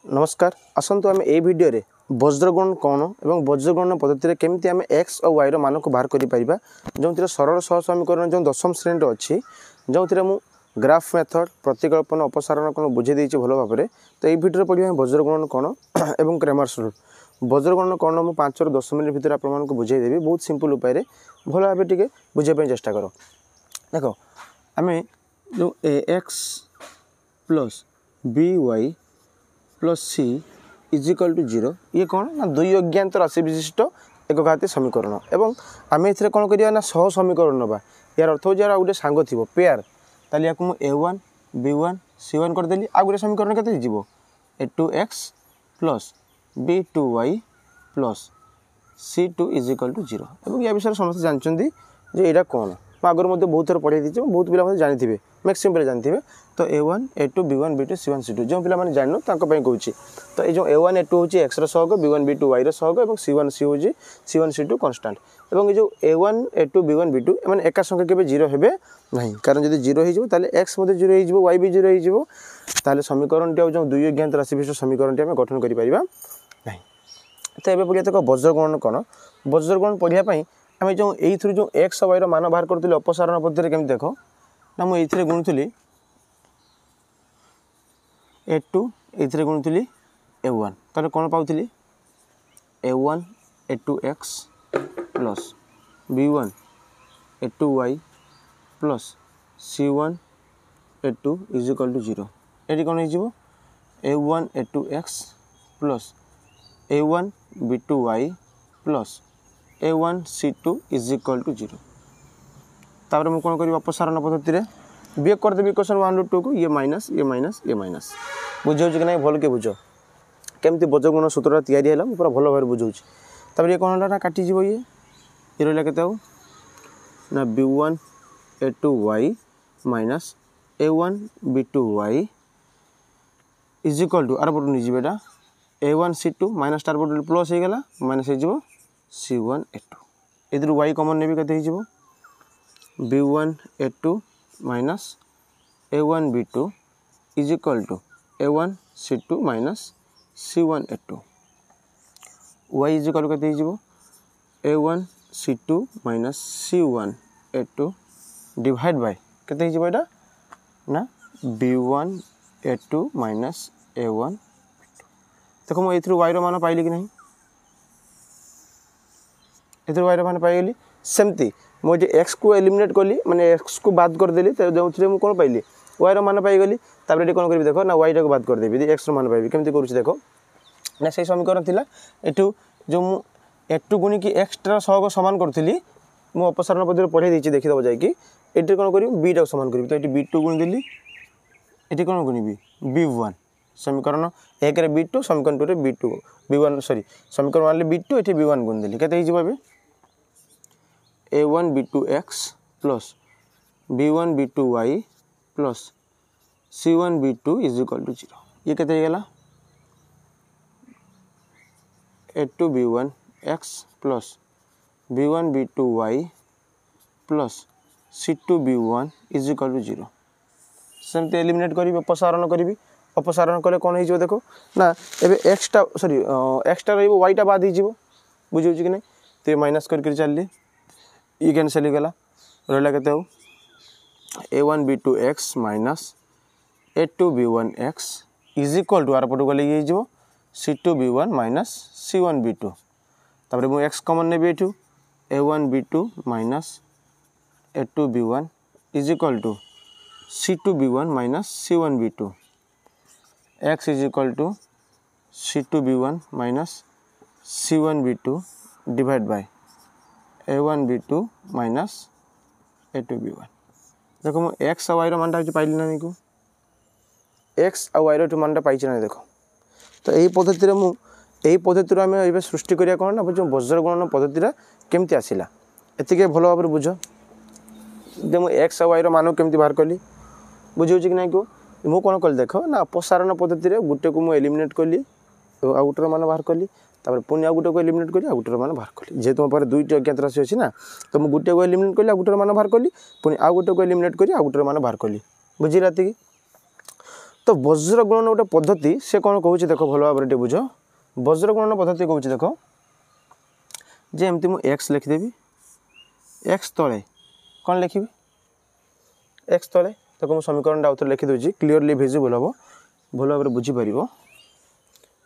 नमस्कार आसतु आम ए भिडियो रे वज्रगणन कौन और वज्रगणन पद्धति केमती आम एक्स और वाई मान को बाहर कर जो सरल सह समीकरण जो दशम श्रेणी अच्छी जो मु ग्राफ मेथड प्रतिकल्पन अपसारण कौन बुझे देती भल भाव में। तो ये भिडियो पढ़ा वज्रगणन कौन और क्रेमर्स रूल। वज्रगणन कौन मुझे 5 ରୁ 10 मिनट भितर आपको बुझेदेवी बहुत सिंपल उपाय भल भाव टे बुझाई चेष्टा कर। देख आम जो A X plus B Y plus C is equal to 0 ये कौन ना दुई अज्ञात राशि विशिष्ट एक घाती समीकरण एवं आम ए कौन करिया ना सह समीकरण नवा यार अर्थ हो यार गोटे सांग थी पेयर ताली या a1 b1 c1 करदेली आ गोटे समीकरण के a2x plus b2y plus c2 is equal to 0 और या विषय समस्त जानते जे यहाँ कौन आगर मध्य बहुत थर पढ़ाई थी बहुत पिला जानी मैक्सिमम पिला जानते तो a1 a2 b1 b2 c1 c2 जो पिला माने जानू तांको पई कहूची। तो ये जो a1 a2 होची x रो सहग b1 b2 y रो सहग और c1 c होची c1 c2 कांस्टेंट और ये जो a1 a2 b1 b2 माने एका संख्या केबे 0 हेबे नहीं कारण जदि 0 हो जिवो ताले x मध्ये 0 हो जिवो y भी 0 हो जिवो ताले समीकरण टे जो दुई अज्ञात राशि विशिष्ट समीकरण टे हम गठन करि परिबा नहीं। तो एबे पडिया तक वज्रगणन कोन वज्रगणन पढिया पई आम जो एथुर जो एक्स वाई मान बाहर करते अपसारण पद्धति केमी देख ना मुझे गुणुली a2 ये गुणुली a1 तार कौन पाऊली a1 a2x plus b1 a2y plus c1 a2 is equal to 0 ये कौन हो a1 a2x plus a1 b2y plus a1 c2 is equal to 0 तापर मुझे कौन कर अपसारण पद्धति बिहेव करदेवी इक्वेशन 1 ରୁ 2 को ये माइनस ये माइनस ये माइनस बुझे कि नहीं भल के बुझ केमती वज्रगणन सूत्र तैयारी है पूरा भल भाव बुझे। तापर ये कौन ना काटिज ये रहा के ना b1 a2y minus a1 b2y is equal to आर पटू नहीं बेटा a1 c2 माइनस तार पटू प्लस हो गला माइनस हो c1 a2 इधर y कॉमन ने भी कहते हो b1 a2 minus a1 b2 is equal to a1 c2 minus c1 a2 y is equal कहते हो a1 c2 minus c1 a2 divide by कहते हो यहाँ ना b1 a2 माइनस a1 देखो मुझे y मान पाइली कि नहीं इधर y मान पाइली सेमती मुझे x को एलिमिनेट कली माने x को बाद करदेली जो मुझे कौन पाइली y मान पाईगली तापर कौन करी देख ना y को बाद करदेवी x मान पाइबी केमती करूँ देख ना से समीकरण थिला एठू जो मु a2 गुणी की x टा सहग समान करी मु अपसारण पद्धति पढ़ाई देछि देखिदब जाइकी एठी कौन करी b टा समान करी तो ये b2 गुणी देली ये कौन गुणी b1 समीकरण 1 रे b2 समीकरण 2 रे b2 b1 सॉरी समीकरण 1 रे b2 ये b1 गुणी देली केते हिजो बे a1 b2x plus b1 b2y plus c1 b2 is equal to 0 ये केते गला a2 b1x plus b1 b2y plus c2 b1 is equal to 0 सेमते एलिमिनेट करी अपसारण कले कौन हो देखो ना एबे x टा सॉरी x टा रहिबो y टा बाद हिजो बुझियो कि नहीं तो ये माइनस करके चलली ये कैंसिल गला रहा के a1 b2x minus a2 b1x is equal to आर पटू गले ये c2 b1 minus c1 b2 तापर मु x कॉमन ने एठू a1 b2 minus a2 b1 is equal to c2 b1 minus c1 b2 x is equal to c2 b1 minus c1 b2 divide by a1 b2 minus a2 b1 देखो मु x और y मानटा पाइली ना नहीं को x और y मानटा पाई ना देखो। तो यही पद्धति यही पद्धति आम ए सृष्टि करिया कौन ना जो वज्रगणन पद्धति केमती आसला एतिके भल भाव बुझ जे मु x और y मान केमती बाहर कली बुझे कि नहीं को मु कौन कल देख ना अपसारण पद्धति गोटे को मुझे एलिमिनेट कली आ गोटर मान बाहर कली तापर पुणी आ गोटे को एलिमिनेट करी आ गोटे मान बाहर कली जेहेतु मो पारे दुईटी अज्ञात राशि अच्छी ना तो मुझे गोटे को एलिमिनेट कली आ गोटे मान बाहर कली पुणी आ गोटे को एलिमिनेट करी आ गोटे मान बाहर कली बुझी राति तो वज्र गुणन गोटे पद्धति से कौन कहूँ देख भल भाव बुझ वज्र गुणन पद्धति कहूँ देख जे एमती मु एक्स लिखिदेवी एक्स तले कौन लिखी एक्स तले तो मुझे समीकरण आउे लिखी दूसरी क्लीयरली भिजिबल हम भल भाव बुझीपर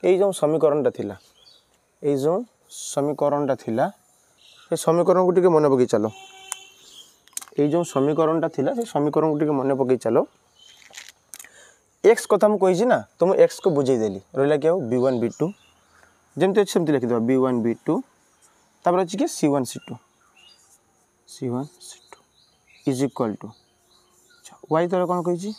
ये जो समीकरणटा थिला ये जो समीकरणटा थिला से समीकरण को टिके मन पकई चलो ये जो समीकरणटा थिला से समीकरण को टिके मन पकई चलो एक्स कथा मुझे कही ना तो मुझे एक्स को बुझेदेली रहा क्या b1 b2 जमती अच्छे सेमती लिखिद b1 b2 तापर अच्छी c1 c2 is equal to Y तो कौन कही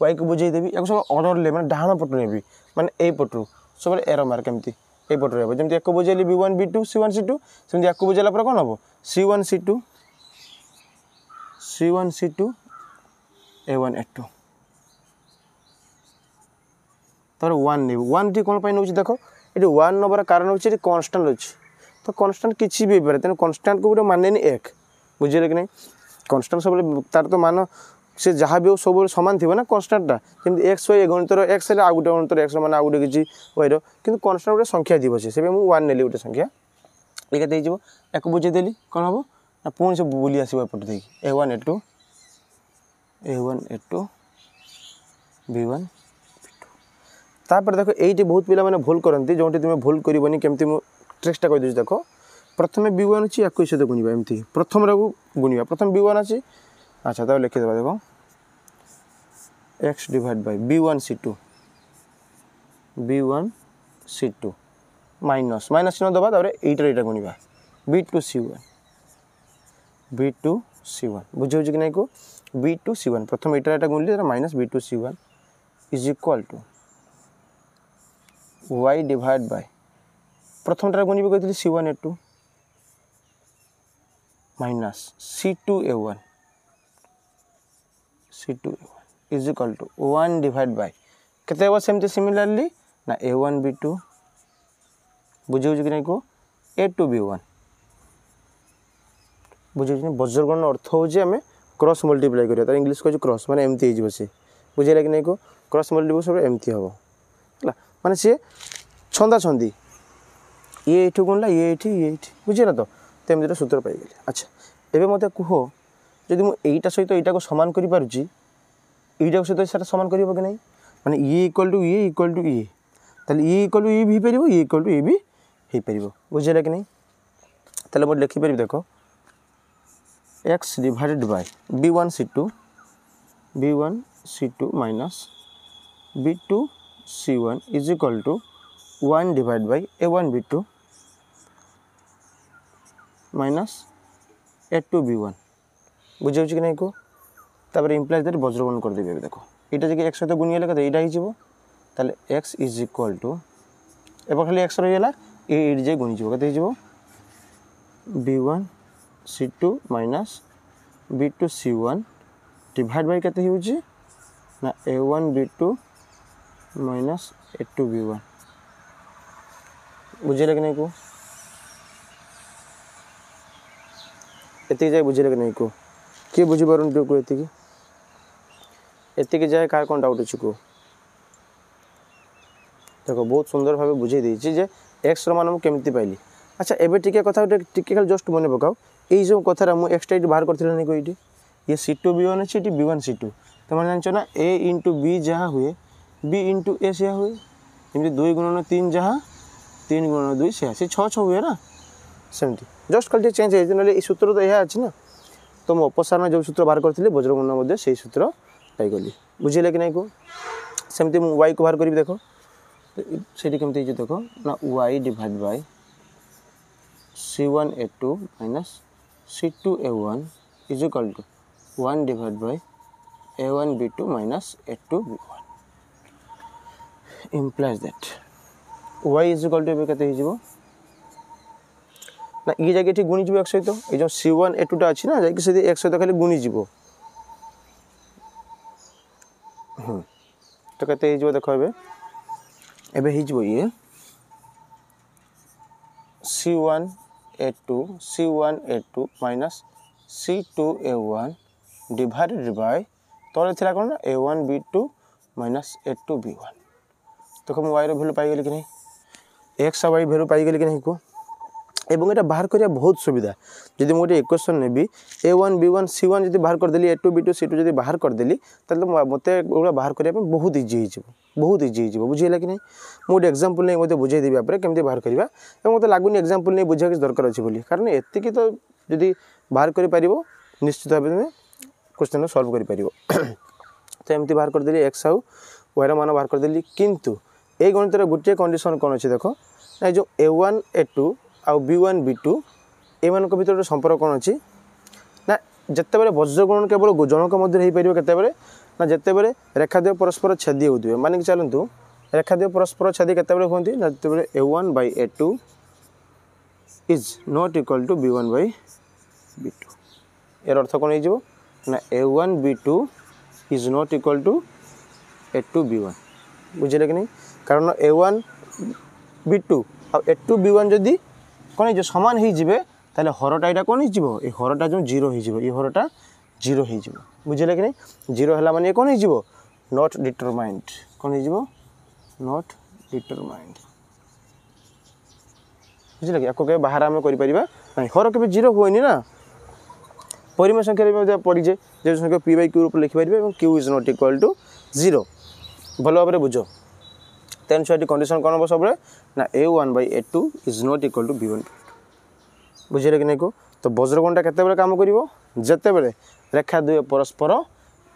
वाई को बुझेदेवी या सब अर्डर ले मैंने डाण पटु नेबी माने ए पटु सब एरो मार्क एमती ए पटु रहब जमती एक बुझेली b1 b2 c1 c2 सेमती एक बुझेला पर कौन हम c1 c2 a1 a2 तार 1 ने 1 टी कौन पाई नउची देखो ये 1 नंबर कारण होची कांस्टेंट अच्छी तो कांस्टेंट किसी भी पारे तेन कांस्टेंट को गोटे माने एक बुझे कि नहीं कांस्टेंट सब तार तो मान से जहाँ भी हो सब सामान थी ना कांस्टेंटा जमी एक्स वाई गणितर एक्स है आउ गोटे गणितर एक्स मान आउ गोटे किसी वाईर कि कांस्टेंट गोटे संख्या थी से मुझे 1 नेली गोटे संख्या ये के एक बुझेदेली कौन हम ना पुणी से बुली आसो एपट देखिए a1 a2 b1 तापर देखो ये बहुत पिला माने भूल करती जो तुम्हें भूल करनी केमती ट्रिक्सटा कही दूसरी देख प्रथम b1 अच्छी या सहित गुणवा एमती प्रथम गुणवा प्रथम b1 अच्छी अच्छा तब लिखिदेवा देखो x divide bye b1 c2 minus चिन्ह दबा एटा गुणवा b2 c1 बुझे कि नहीं को b2 c1 प्रथम एटा गुणिले minus b2 c1 is equal to y divide by प्रथम टा गुणिबे कहते c1 a2 minus c2 a1 is equal to 1 divide by केते हो सेमती सिमिलरली ना a1 b2 बुझे कि नहीं को a2 b1 बुझे वज्र गुणन अर्थ हो क्रॉस मल्टीप्लाई करिया तार इंग्लिश कहूँ क्रॉस माने एमती हो से बुझे कि नहीं को क्रॉस मल्टीप्लिकेशन सब एमती हम है माने सी छंदा छंदी ये ये गुणला ये बुझेगा तो एमती सूत्र पाई अच्छा एवं मत कह जदि मुझा सहित यहाँ को सामान करें सहित से सामान कर कि नहीं माने ये इक्वल टू ये ताले ये इक्वल टू ये भी पार ये इक्वल टू ये भी हो पार बुझेगा कि नहीं ताले मुझे लिखिपर देख x divided by b1 c2 minus b2 c1 is equal to 1 divide by a1 b2 minus a2 b1 बुझे कि नहीं को तापर इम्प्लाइज दैट वज्र गुणन कर देबे देखो एटा जे x सहित गुणिले कते एटा हिजबो ताले x इज इक्वल टू एबा खाली x रहिला ए जे गुणि जबो कते हिजबो b1 c2 minus b2 c1 divide by कते होउची ना a1 b2 minus a2 b1 बुझे कि नहीं को एति जाए बुझे कि नहीं को किए बुझीपार को एति जाए कार कौन डाउट अच्छी को देखो बहुत सुंदर भाव बुझे जे एक्स मान मुझे केमती पाइली अच्छा एबे टिके कथा टिके खाली जस्ट मन पकाओ ये जो कथा मुझे एक्सट्रा ये बाहर करती नहीं कोई ये c2 b1 अच्छी b1 c2 तो मैंने जान ना a इंटू b जहाँ हुए b इंटू a से हुए जमी 2 गुणन 3 जहाँ 3 गुणन 2 से 6 हुए ना सेमती जस्ट खाली चेंज है सूत्र तो यह अच्छी ना तो मुझे अपसारण जो सूत्र बाहर करी वज्र गुणन से सूत्र पाईगली बुझे कि नहीं को सेमती मुझे वाई को बाहर करी देख से कमी देख ना y divide by c1 a2 minus c2 a1 is equal to 1 divide by a1 b2 minus a2 b1 implies that y is equal to केते हिजबो ना ये जगह ठीक गुणी एक सहित ये जो c1 a2 टा अच्छी ना जाकि से एक सहित खाली गुणी जीवो तो केते हिजबो देखो एबे हिजबो ये c1 a2 minus c2 a1 divided by तले थिला कोन a1 b2 minus A two B one देखो मुझे वाई भैल्यू पाइगली कि नहीं एक्स वाई भैल्यू पाइगली कि नहीं को एवं ये बाहर करा बहुत सुविधा जब मुझे इक्वेशन नेबी a1 b1 c1 जब बाहर करदेली a2 b2 c2 जब बाहर करदेली मत बाहर करने बहुत इजी हो बुझेगा कि नहीं मुझे एग्जांपल नहीं मत बुझेदेवी आप केमती बाहर करवा मत लगुनि एग्जांपल नहीं बुझा दरकार अच्छी बोली कारण एतिकी तो जब बाहर कर निश्चित भाव में क्वेश्चन सॉल्व कर तो एमती बाहर करदेली एक्स आउ वाई मान बाहर करदेली किंतु ए गणितर गोटे कंडीशन कौन अच्छे देख ना जो a1 a2 आउ b1 b2 एमान भर संपर्क कौन अच्छी ना जिते बड़े वज्रगुणन केवल जनक मध्य हो पार केते ना जिते बड़े रेखादेव परस्पर छेदी होते मानिक चलतु रेखादेव परस्पर छेदी केते होती ना जिते a1 by a2 is not equal to b1 by b2 यार अर्थ कौन हो ना a1 b2 is not equal to a2 b1 बुझे कि नहीं कारण a1 b2 आ a2 b1 जदि कौन जो सामान हो हरटा यहाँ कौन हो हरटा जो जीरो हो हरटा जीरो हो बुझे कि नहीं जीरो है माने कौन हो नॉट डिटरमाइंड कौन हो नॉट डिटरमाइंड बुझे कि आपको बाहर आम कर हर के जीरो हुए ना परिमेय संख्या पड़ी जाए जो संख्या पी बाई क्यू लिखिपारे Q is not equal to zero भल भाव में बुझ तेन छुआ कंडीशन कौन हम सब ना a1 by a2 is not equal to b1 बुझे कि नहीं को तो वज्रगुणटा केते काम कर जिते बड़े रेखा दुए परस्पर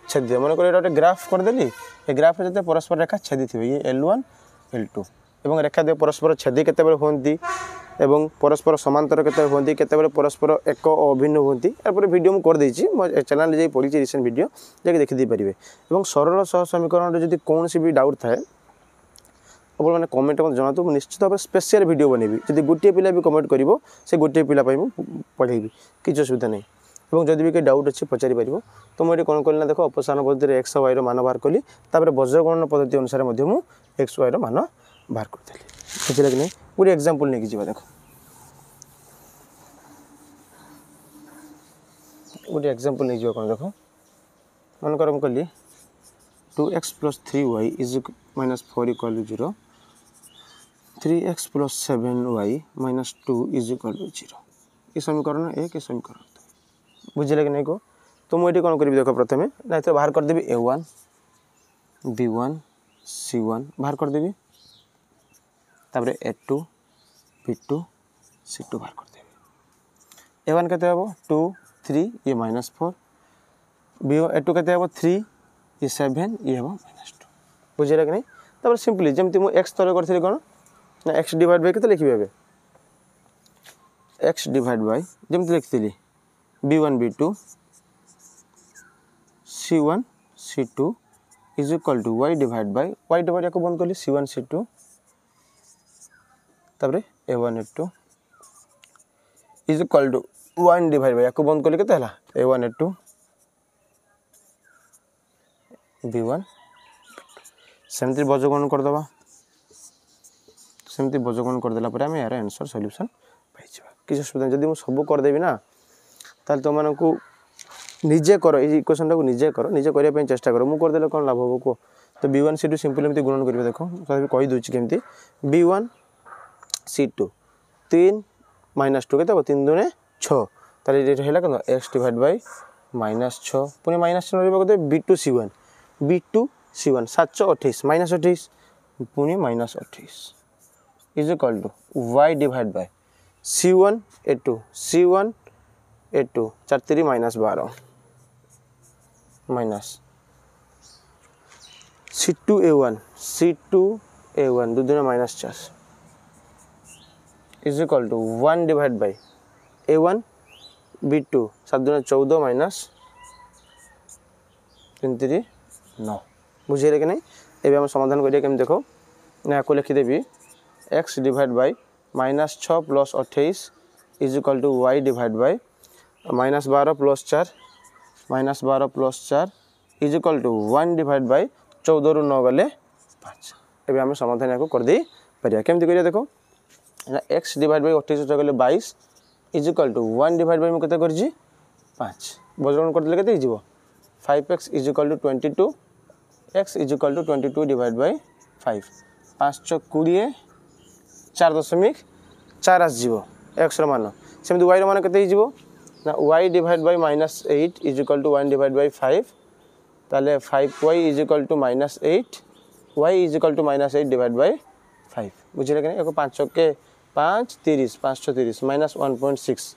छेदी मन कर गोटे ग्राफ करदेली ये ग्राफ जिते परस्पर रेखा छेदी थे ये L1 L2 एवं रेखा दुए परस्पर छेदी केते होती एवं परस्पर समांतर केते केते परस्पर एक अभिन्न होती यार वीडियो मुझे कर देछि मो चैनल जे पड़ी रिसेंट वीडियो जाके देखि दे परिबे एवं सरल सह समीकरण जदि कौन सी भी डाउट थाए आप मैंने कमेंट मत जनातु तो निश्चित भाव स्पेशल वीडियो बनैबी जब गोटे पिला भी कमेंट करिवो से गोटे पिला पढ़ेबी किसी असुविधा नहीं और जब भी कहीं डाउट अच्छी पचारि पार तो मुझे कौन कल ना देख अपसारण पद्धति एक्स वाई मान बाहर कली वज्रगणन पद्धति अनुसार एक्स वाई मान बाहर करी बुझे कि नहीं गोटे एग्जांपल नहीं कि देख गोटे एग्जांपल नहीं कौन देख मनकर मुझे कली 2x + 3y is -4 equal to 0 3x + 7y - 2 is equal to 0 ये समीकरण एक समीकरण बुझे कि नहीं को तो मुझे कौन करी देख प्रथम ना ये बाहर करदेवी a1 b1 c1 बाहर करदेवी तापर a2 b2 c2 बाहर करदेवी a1 केते हबो 2 3 ये -4 a2 केते हबो 3 ये 7 ये हम -2 बुझे कि नहीं तब सिंपली जमती मुझे एक्स तर करी कौन ना एक्स डिवाइड बाय के लिखी ए एक्स डिवाइड बाय जमती लिखी b1 b2 c1 c2 is equal to y divide by y divide को बंद कली c1 c2 तब a1 a2 is equal to 1 divide by को बंद कली केते a1 a2 b1 सेमती वज्रगणन करदे सेमती वज्रगणन करदेला आम यार आंसर सॉल्यूशन पाइबा किसी असुविधा जब मुझे सब करदेवी ना ताल तुम मानू निजे कर इक्वेशन टाक निजे कर निजे करने चेष्टा कर मुझे करदे कौन लाभ हम कह तो b1 c2 सिंपल एमती गुणन करेंगे देख कहीदे केमती b1 c2 3 -2 के 3 दूने 6 ताल एक्स डिवाइड बाय -6 पुणी -6 b2 c1 b2 c1 728 -28 पुणी -28 is equal to y divide by c1 a2 c1 a2 4 3 -12 minus c2 a1 c2 a1 2 दूने -4 is equal to 1 divide by a1 b2 7 दूने 14 minus 3 3 9 बुझे कि नहीं ये आम समाधान करिए केम देखो ना को लिखिदेवी x divide by -6 + 28 is equal to y divide by -12 + 4 -12 + 4 is equal to 1 divide by 14 रु 9 गले 5 ये आम समाधान या कर दे परिया केमती करिया देखो ना x डिवाइड बाय 28 गले 22 is equal to 1 divide by केते करजी 5 वज्रगणन कर देले केते हिजबो 5x is equal to 22 x is equal to 22 divide by 5 5 चौक 20 4.4 आसो एक्स मान सेमती y मान के ना y divide by -8 is equal to 1 divide by 5 ताले 5y is equal to -8 y is equal to -8 divide by 5 बुझिले कि नहीं 5 चौक के 5 30 5 30 -1.6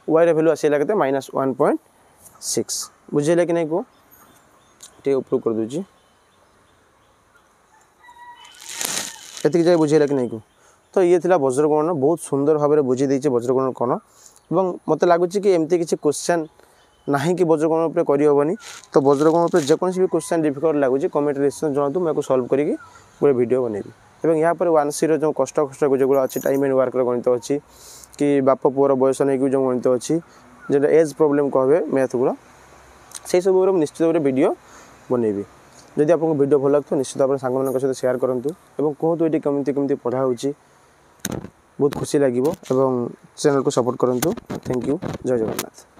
y रे वैल्यू आसीला केते -1.6 बुझिले कि नहीं को टे ऊपर कर दूची एतिक जाय बुझिले कि नहीं को तो ये थिला वज्रगणन बहुत सुंदर भाव में बुझी देछि वज्रगणन कोन एवं मते लागुछि कि एमती किछि क्वेश्चन नाही कि वज्रगणन ऊपर करि होबनी तो वज्रगणन ऊपर जे कोनसी भी क्वेश्चन डिफिकल्ट लागुछि कमेंट सेक्शन जणातु मैं सॉल्व करिकि पूरे वीडियो बनेबी एवं यहाँ पर 1C रो जो कष्ट जो अच्छी टाइम एंड वर्क गणित अच्छी कि बाप पुअर बयस नहीं जो गणित अच्छी जो एज प्रोब्लेम कहे मैथ गुड़ा से सब निश्चित भाव वीडियो बनेबी जदि आपको वीडियो भल लगता निश्चित आप सांग सहित शेयर करूँ और कहतु ये कमी पढ़ा हो बहुत खुशी लगे चैनल को सपोर्ट करूँ थैंक यू जय जगन्नाथ।